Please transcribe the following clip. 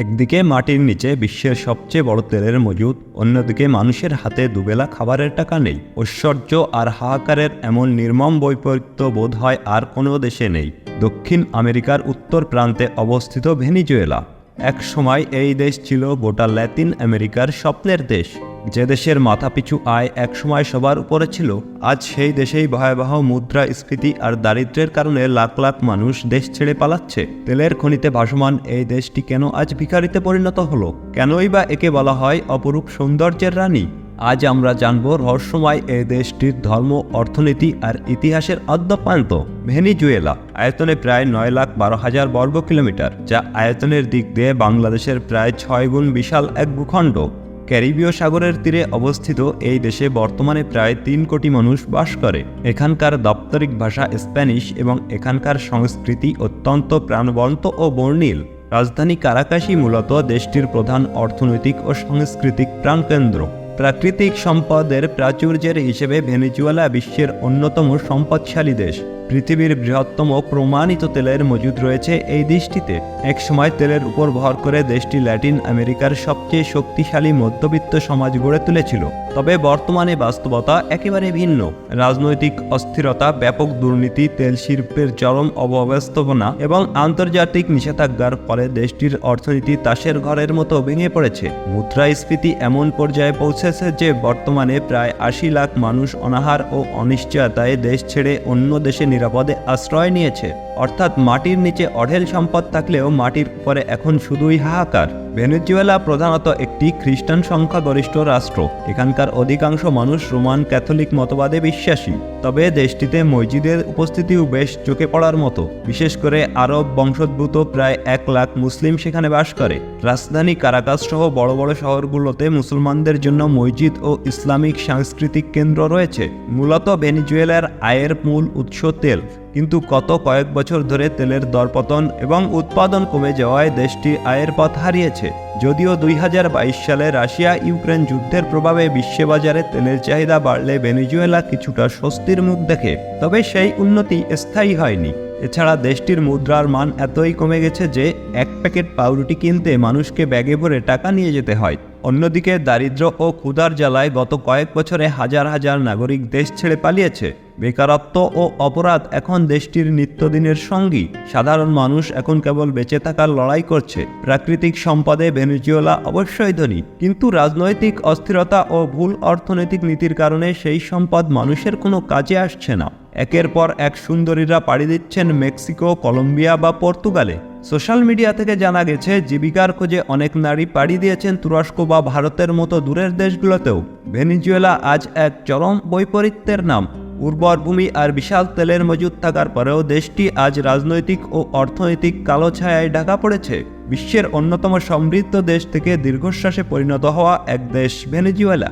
একদিকে মাটির নিচে বিশ্বের সবচেয়ে বড় তেলের মজুদ, অন্যদিকে মানুষের হাতে দুবেলা খাবারের টাকা নেই। ঐশ্বর্য আর হাহাকারের এমন নির্মম বৈপরীত্য বোধ হয় আর কোনো দেশে নেই। দক্ষিণ আমেরিকার উত্তর প্রান্তে অবস্থিত ভেনিজুয়েলা। এক সময় এই দেশ ছিল গোটা ল্যাতিন আমেরিকার স্বপ্নের দেশ। যে দেশের মাথাপিছু আয় একসময় সবার উপরে ছিল, আজ সেই দেশেই ভয়াবহ মুদ্রাস্ফীতি আর দারিদ্র্যের কারণে লাখ লাখ মানুষ দেশ ছেড়ে পালাচ্ছে। তেলের খনিতে ভাসমান এই দেশটি কেন আজ ভিখারিতে পরিণত হলো? কেনই বা একে বলা হয় অপরূপ সৌন্দর্যের রানী? আজ আমরা জানব রহস্যময় এই দেশটির ধর্ম, অর্থনীতি আর ইতিহাসের আদ্যপ্রান্ত। ভেনিজুয়েলা আয়তনে প্রায় 9,12,000 বর্গ কিলোমিটার, যা আয়তনের দিক দিয়ে বাংলাদেশের প্রায় 6 গুণ বিশাল এক ভূখণ্ড। ক্যারিবীয় সাগরের তীরে অবস্থিত এই দেশে বর্তমানে প্রায় 3 কোটি মানুষ বাস করে। এখানকার দাপ্তরিক ভাষা স্প্যানিশ এবং এখানকার সংস্কৃতি অত্যন্ত প্রাণবন্ত ও বর্ণিল। রাজধানী কারাকাশই মূলত দেশটির প্রধান অর্থনৈতিক ও সাংস্কৃতিক প্রাণকেন্দ্র। প্রাকৃতিক সম্পদের প্রাচুর্যের হিসেবে ভেনিজুয়েলা বিশ্বের অন্যতম সম্পদশালী দেশ। পৃথিবীর বৃহত্তম প্রমাণিত তেলের মজুদ রয়েছে এই দেশটিতে। একসময় তেলের উপর ভর করে দেশটি ল্যাটিন আমেরিকার সবচেয়ে শক্তিশালী মধ্যবিত্ত সমাজ গড়ে তুলেছিল। তবে বর্তমানে বাস্তবতা একেবারে ভিন্ন। রাজনৈতিক অস্থিরতা, ব্যাপক দুর্নীতি, তেল শিল্পের চরম অব্যবস্থাপনা এবং আন্তর্জাতিক নিষেধাজ্ঞার ফলে দেশটির অর্থনীতি তাসের ঘরের মতো ভেঙে পড়েছে। মুদ্রাস্ফীতি এমন পর্যায়ে পৌঁছেছে যে বর্তমানে প্রায় 80 লাখ মানুষ অনাহার ও অনিশ্চয়তায় দেশ ছেড়ে অন্য দেশে নিরাপদে আশ্রয় নিয়েছে। অর্থাৎ মাটির নিচে অঢেল সম্পদ থাকলেও মাটির উপরে এখন শুধুই হাহাকার। ভেনেজুয়েলা প্রধানত একটি খ্রিস্টান সংখ্যাগরিষ্ঠ রাষ্ট্র। এখানকার অধিকাংশ মানুষ রোমান ক্যাথলিক মতবাদে বিশ্বাসী। তবে দেশটিতে মসজিদের উপস্থিতিও বেশ চোখে পড়ার মতো। বিশেষ করে আরব বংশোদ্ভূত প্রায় 1 লাখ মুসলিম সেখানে বাস করে। রাজধানী কারাকাস সহ বড় বড় শহরগুলোতে মুসলমানদের জন্য মসজিদ ও ইসলামিক সাংস্কৃতিক কেন্দ্র রয়েছে। মূলত ভেনেজুয়েলার আয়ের মূল উৎস তেল, কিন্তু গত কয়েক বছর ধরে তেলের দরপতন এবং উৎপাদন কমে যাওয়ায় দেশটি আয়ের পথ হারিয়েছে। যদিও 2022 সালে রাশিয়া ইউক্রেন যুদ্ধের প্রভাবে বিশ্ববাজারে তেলের চাহিদা বাড়লে ভেনেজুয়েলা কিছুটা স্বস্তির মুখ দেখে, তবে সেই উন্নতি স্থায়ী হয়নি। এছাড়া দেশটির মুদ্রার মান এতই কমে গেছে যে 1 প্যাকেট পাউরুটি কিনতে মানুষকে ব্যাগে ভরে টাকা নিয়ে যেতে হয়। অন্যদিকে দারিদ্র্য ও ক্ষুধার জ্বালায় গত কয়েক বছরে হাজার হাজার নাগরিক দেশ ছেড়ে পালিয়েছে। বেকারত্ব ও অপরাধ এখন দেশটির নিত্যদিনের সঙ্গী। সাধারণ মানুষ এখন কেবল বেঁচে থাকার লড়াই করছে। প্রাকৃতিক সম্পদে ভেনেজুয়েলা অবশ্যই ধনী, কিন্তু রাজনৈতিক অস্থিরতা ও ভুল অর্থনৈতিক নীতির কারণে সেই সম্পদ মানুষের কোনো কাজে আসছে না। একের পর এক সুন্দরীরা পাড়ি দিচ্ছেন মেক্সিকো, কলম্বিয়া বা পর্তুগালে। সোশ্যাল মিডিয়া থেকে জানা গেছে জীবিকার খোঁজে অনেক নারী পাড়ি দিয়েছেন তুরস্ক বা ভারতের মতো দূরের দেশগুলোতেও। ভেনেজুয়েলা আজ এক চরম বৈপরীত্যের নাম। উর্বর ভূমি আর বিশাল তেলের মজুদ থাকার পরেও দেশটি আজ রাজনৈতিক ও অর্থনৈতিক কালো ছায়ায় ঢাকা পড়েছে। বিশ্বের অন্যতম সমৃদ্ধ দেশ থেকে দীর্ঘশ্বাসে পরিণত হওয়া এক দেশ ভেনেজুয়েলা।